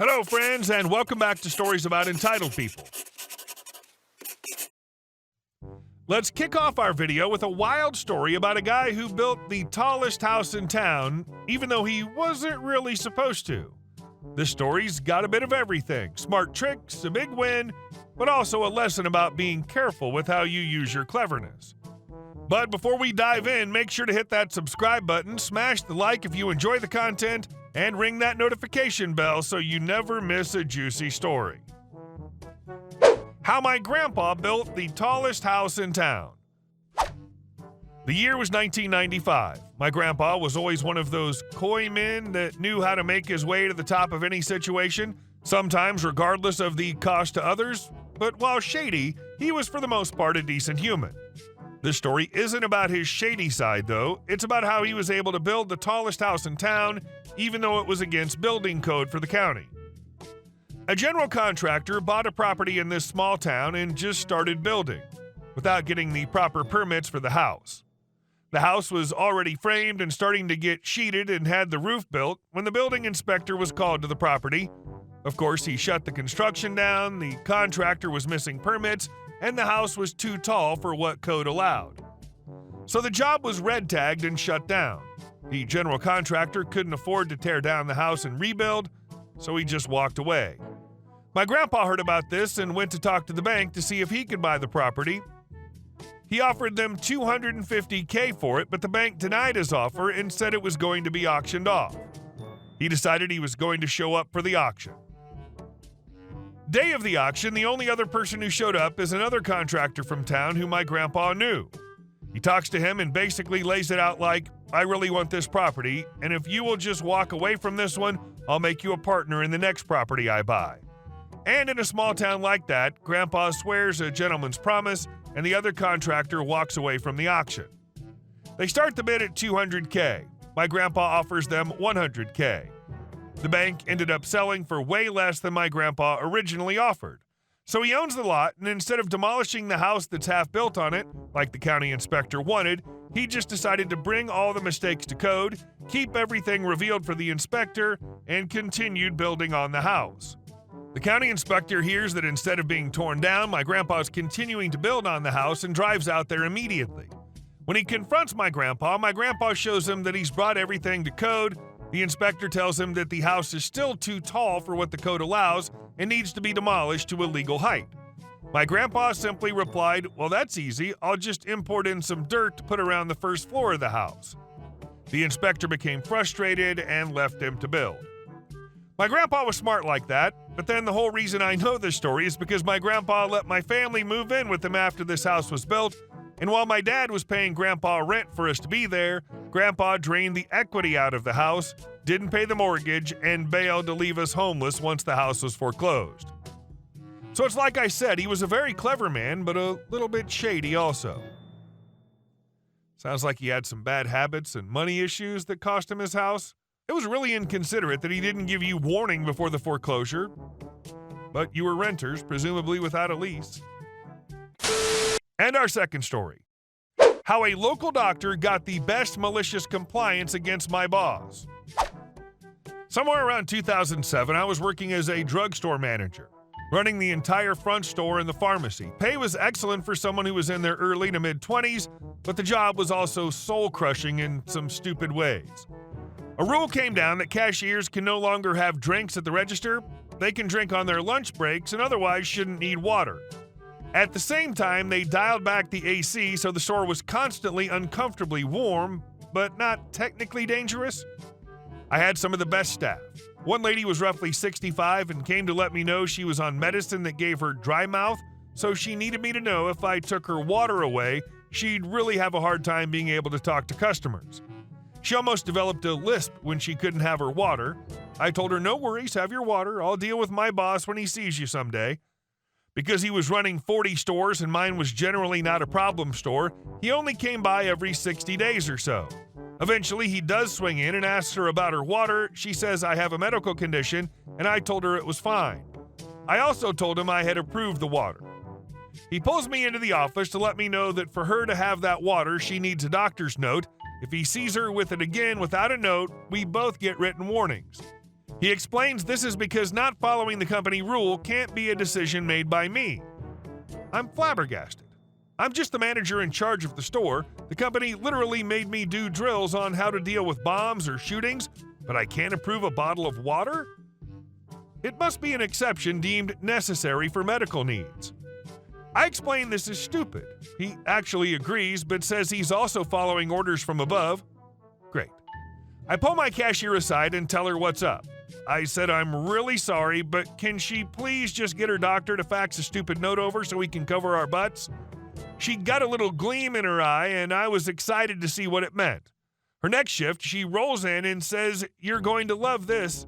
Hello, friends, and welcome back to Stories About Entitled People. Let's kick off our video with a wild story about a guy who built the tallest house in town, even though he wasn't really supposed to. This story's got a bit of everything: smart tricks, a big win, but also a lesson about being careful with how you use your cleverness. But before we dive in, make sure to hit that subscribe button, smash the like if you enjoy the content, and ring that notification bell so you never miss a juicy story. How my grandpa built the tallest house in town. The year was 1995. My grandpa was always one of those coy men that knew how to make his way to the top of any situation, sometimes regardless of the cost to others, but while shady, he was for the most part a decent human. This story isn't about his shady side, though. It's about how he was able to build the tallest house in town, even though it was against building code for the county. A general contractor bought a property in this small town and just started building, without getting the proper permits for the house. The house was already framed and starting to get sheeted and had the roof built when the building inspector was called to the property. Of course, he shut the construction down, the contractor was missing permits, and the house was too tall for what code allowed. So the job was red tagged and shut down. The general contractor couldn't afford to tear down the house and rebuild, so he just walked away. My grandpa heard about this and went to talk to the bank to see if he could buy the property. He offered them $250K for it, but the bank denied his offer and said it was going to be auctioned off. He decided he was going to show up for the auction. Day of the auction, the only other person who showed up is another contractor from town who my grandpa knew. He talks to him and basically lays it out like, "I really want this property, and if you will just walk away from this one, I'll make you a partner in the next property I buy." And in a small town like that, Grandpa swears a gentleman's promise, and the other contractor walks away from the auction. They start the bid at $200K. My grandpa offers them $100K. The bank ended up selling for way less than my grandpa originally offered. So he owns the lot, and instead of demolishing the house that's half built on it, like the county inspector wanted, he just decided to bring all the mistakes to code, keep everything revealed for the inspector, and continued building on the house. The county inspector hears that instead of being torn down, my grandpa's continuing to build on the house and drives out there immediately. When he confronts my grandpa shows him that he's brought everything to code. The inspector tells him that the house is still too tall for what the code allows and needs to be demolished to a legal height. My grandpa simply replied, "Well, that's easy. I'll just import in some dirt to put around the first floor of the house." The inspector became frustrated and left him to build. My grandpa was smart like that, but then the whole reason I know this story is because my grandpa let my family move in with him after this house was built, and while my dad was paying grandpa rent for us to be there, grandpa drained the equity out of the house, didn't pay the mortgage, and bailed to leave us homeless once the house was foreclosed. So it's like I said, he was a very clever man, but a little bit shady also. Sounds like he had some bad habits and money issues that cost him his house. It was really inconsiderate that he didn't give you warning before the foreclosure, but you were renters, presumably without a lease. And our second story: how a local doctor got the best malicious compliance against my boss. Somewhere around 2007, I was working as a drugstore manager, running the entire front store and the pharmacy. Pay was excellent for someone who was in their early to mid-20s, but the job was also soul-crushing in some stupid ways. A rule came down that cashiers can no longer have drinks at the register. They can drink on their lunch breaks and otherwise shouldn't need water. At the same time, they dialed back the AC so the store was constantly uncomfortably warm, but not technically dangerous. I had some of the best staff. One lady was roughly 65 and came to let me know she was on medicine that gave her dry mouth, so she needed me to know if I took her water away, she'd really have a hard time being able to talk to customers. She almost developed a lisp when she couldn't have her water. I told her, "No worries, have your water. I'll deal with my boss when he sees you someday." Because he was running 40 stores and mine was generally not a problem store, he only came by every 60 days or so. Eventually, he does swing in and asks her about her water. She says, "I have a medical condition," and I told her it was fine. I also told him I had approved the water. He pulls me into the office to let me know that for her to have that water, she needs a doctor's note. If he sees her with it again without a note, we both get written warnings. He explains this is because not following the company rule can't be a decision made by me. I'm flabbergasted. I'm just the manager in charge of the store. The company literally made me do drills on how to deal with bombs or shootings, but I can't approve a bottle of water? It must be an exception deemed necessary for medical needs. I explain this is stupid. He actually agrees, but says he's also following orders from above. Great. I pull my cashier aside and tell her what's up. I said I'm really sorry, but can she please just get her doctor to fax a stupid note over so we can cover our butts? She got a little gleam in her eye, and I was excited to see what it meant. Her next shift, she rolls in and says, "You're going to love this."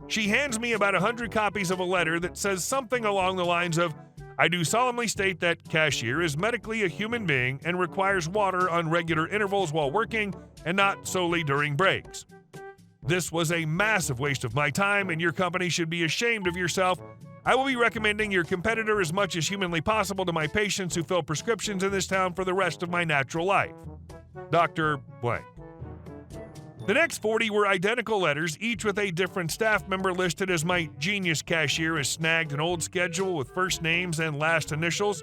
She hands me about 100 copies of a letter that says something along the lines of, "I do solemnly state that cashier is medically a human being and requires water on regular intervals while working and not solely during breaks. This was a massive waste of my time, and your company should be ashamed of yourself. I will be recommending your competitor as much as humanly possible to my patients who fill prescriptions in this town for the rest of my natural life. Dr. Blank." The next 40 were identical letters, each with a different staff member listed as my genius cashier has snagged an old schedule with first names and last initials.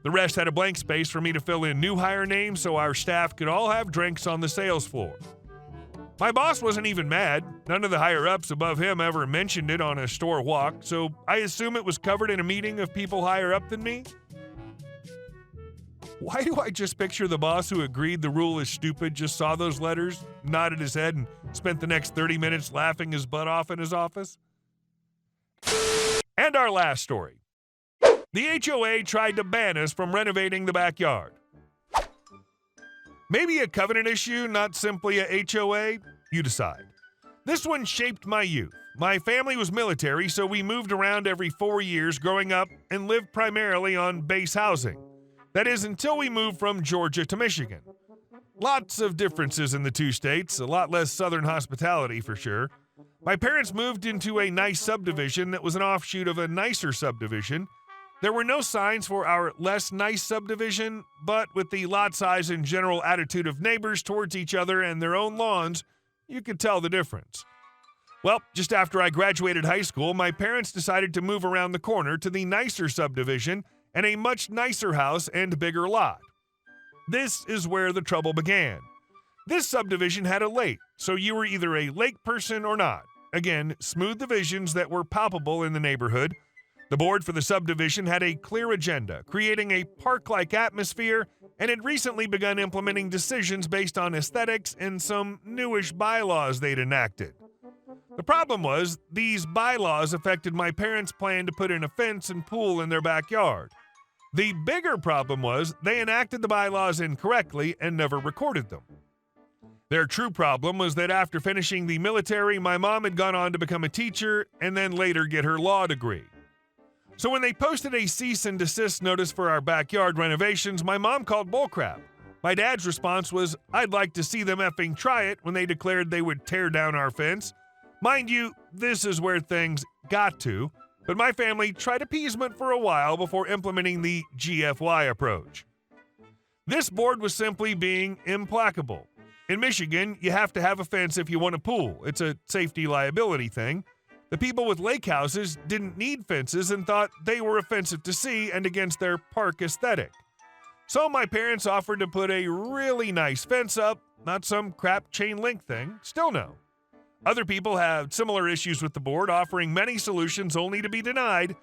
The rest had a blank space for me to fill in new hire names so our staff could all have drinks on the sales floor. My boss wasn't even mad. None of the higher-ups above him ever mentioned it on a store walk, so I assume it was covered in a meeting of people higher up than me. Why do I just picture the boss who agreed the rule is stupid just saw those letters, nodded his head, and spent the next 30 minutes laughing his butt off in his office? And our last story. The HOA tried to ban us from renovating the backyard. Maybe a covenant issue, not simply a HOA? You decide. This one shaped my youth. My family was military, so we moved around every 4 years growing up and lived primarily on base housing. That is, until we moved from Georgia to Michigan. Lots of differences in the two states, a lot less southern hospitality for sure. My parents moved into a nice subdivision that was an offshoot of a nicer subdivision. There were no signs for our less nice subdivision, but with the lot size and general attitude of neighbors towards each other and their own lawns, you could tell the difference. Well, just after I graduated high school, my parents decided to move around the corner to the nicer subdivision and a much nicer house and bigger lot. This is where the trouble began. This subdivision had a lake, so you were either a lake person or not. Again, smooth divisions that were palpable in the neighborhood. The board for the subdivision had a clear agenda, creating a park-like atmosphere, and had recently begun implementing decisions based on aesthetics and some newish bylaws they'd enacted. The problem was, these bylaws affected my parents' plan to put in a fence and pool in their backyard. The bigger problem was, they enacted the bylaws incorrectly and never recorded them. Their true problem was that after finishing the military, my mom had gone on to become a teacher and then later get her law degree. So when they posted a cease and desist notice for our backyard renovations, my mom called bullcrap. My dad's response was, "I'd like to see them effing try it," when they declared they would tear down our fence. Mind you, this is where things got to, but my family tried appeasement for a while before implementing the GFY approach. This board was simply being implacable. In Michigan, you have to have a fence if you want a pool. It's a safety liability thing. The people with lake houses didn't need fences and thought they were offensive to see and against their park aesthetic. So my parents offered to put a really nice fence up, not some crap chain link thing. Still no. Other people had similar issues with the board, offering many solutions only to be denied.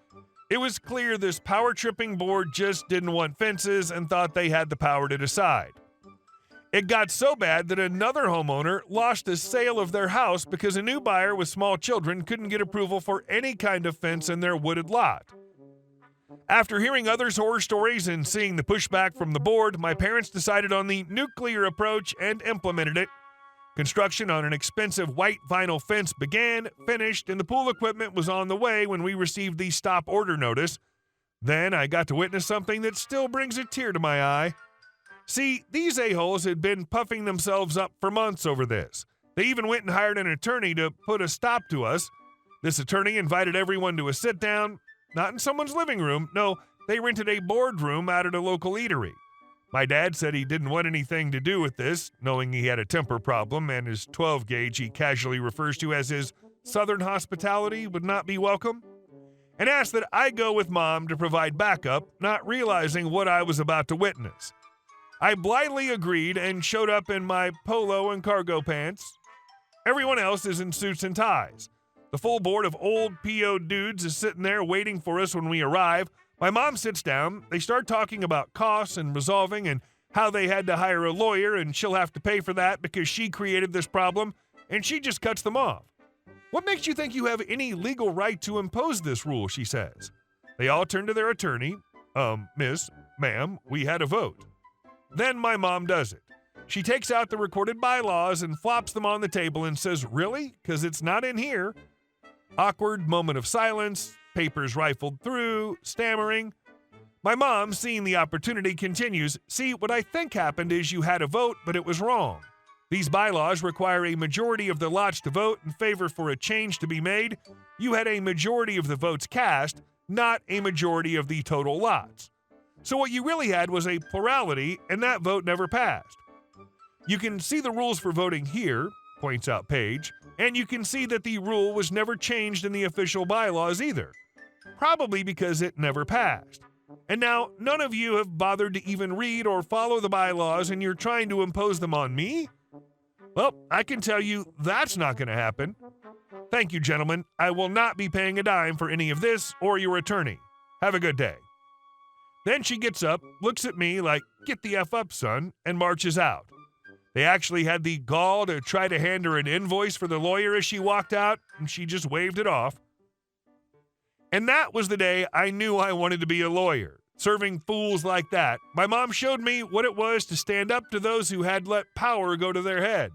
It was clear this power-tripping board just didn't want fences and thought they had the power to decide. It got so bad that another homeowner lost the sale of their house because a new buyer with small children couldn't get approval for any kind of fence in their wooded lot. After hearing others' horror stories and seeing the pushback from the board, my parents decided on the nuclear approach and implemented it. Construction on an expensive white vinyl fence began, finished, and the pool equipment was on the way when we received the stop order notice. Then I got to witness something that still brings a tear to my eye. See, these a-holes had been puffing themselves up for months over this. They even went and hired an attorney to put a stop to us. This attorney invited everyone to a sit-down, not in someone's living room. No, they rented a boardroom out at a local eatery. My dad said he didn't want anything to do with this, knowing he had a temper problem and his 12 gauge he casually refers to as his Southern hospitality would not be welcome, and asked that I go with Mom to provide backup, not realizing what I was about to witness. I blithely agreed and showed up in my polo and cargo pants. Everyone else is in suits and ties. The full board of old PO dudes is sitting there waiting for us when we arrive. My mom sits down. They start talking about costs and resolving and how they had to hire a lawyer and she'll have to pay for that because she created this problem, and she just cuts them off. What makes you think you have any legal right to impose this rule, she says. They all turn to their attorney. Miss, ma'am, we had a vote. Then my mom does it. She takes out the recorded bylaws and flops them on the table and says, "Really? Because it's not in here." Awkward moment of silence, papers rifled through, stammering. My mom, seeing the opportunity, continues, "See, what I think happened is you had a vote, but it was wrong. These bylaws require a majority of the lots to vote in favor for a change to be made. You had a majority of the votes cast, not a majority of the total lots. So what you really had was a plurality, and that vote never passed. You can see the rules for voting here," points out Paige, "and you can see that the rule was never changed in the official bylaws either. Probably because it never passed. And now none of you have bothered to even read or follow the bylaws, and you're trying to impose them on me? Well, I can tell you that's not going to happen. Thank you, gentlemen. I will not be paying a dime for any of this or your attorney. Have a good day." Then she gets up, looks at me like, "Get the F up, son," and marches out. They actually had the gall to try to hand her an invoice for the lawyer as she walked out, and she just waved it off. And that was the day I knew I wanted to be a lawyer. Serving fools like that, my mom showed me what it was to stand up to those who had let power go to their head.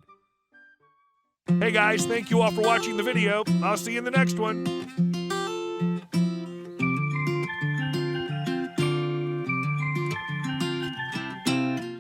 Hey guys, thank you all for watching the video. I'll see you in the next one.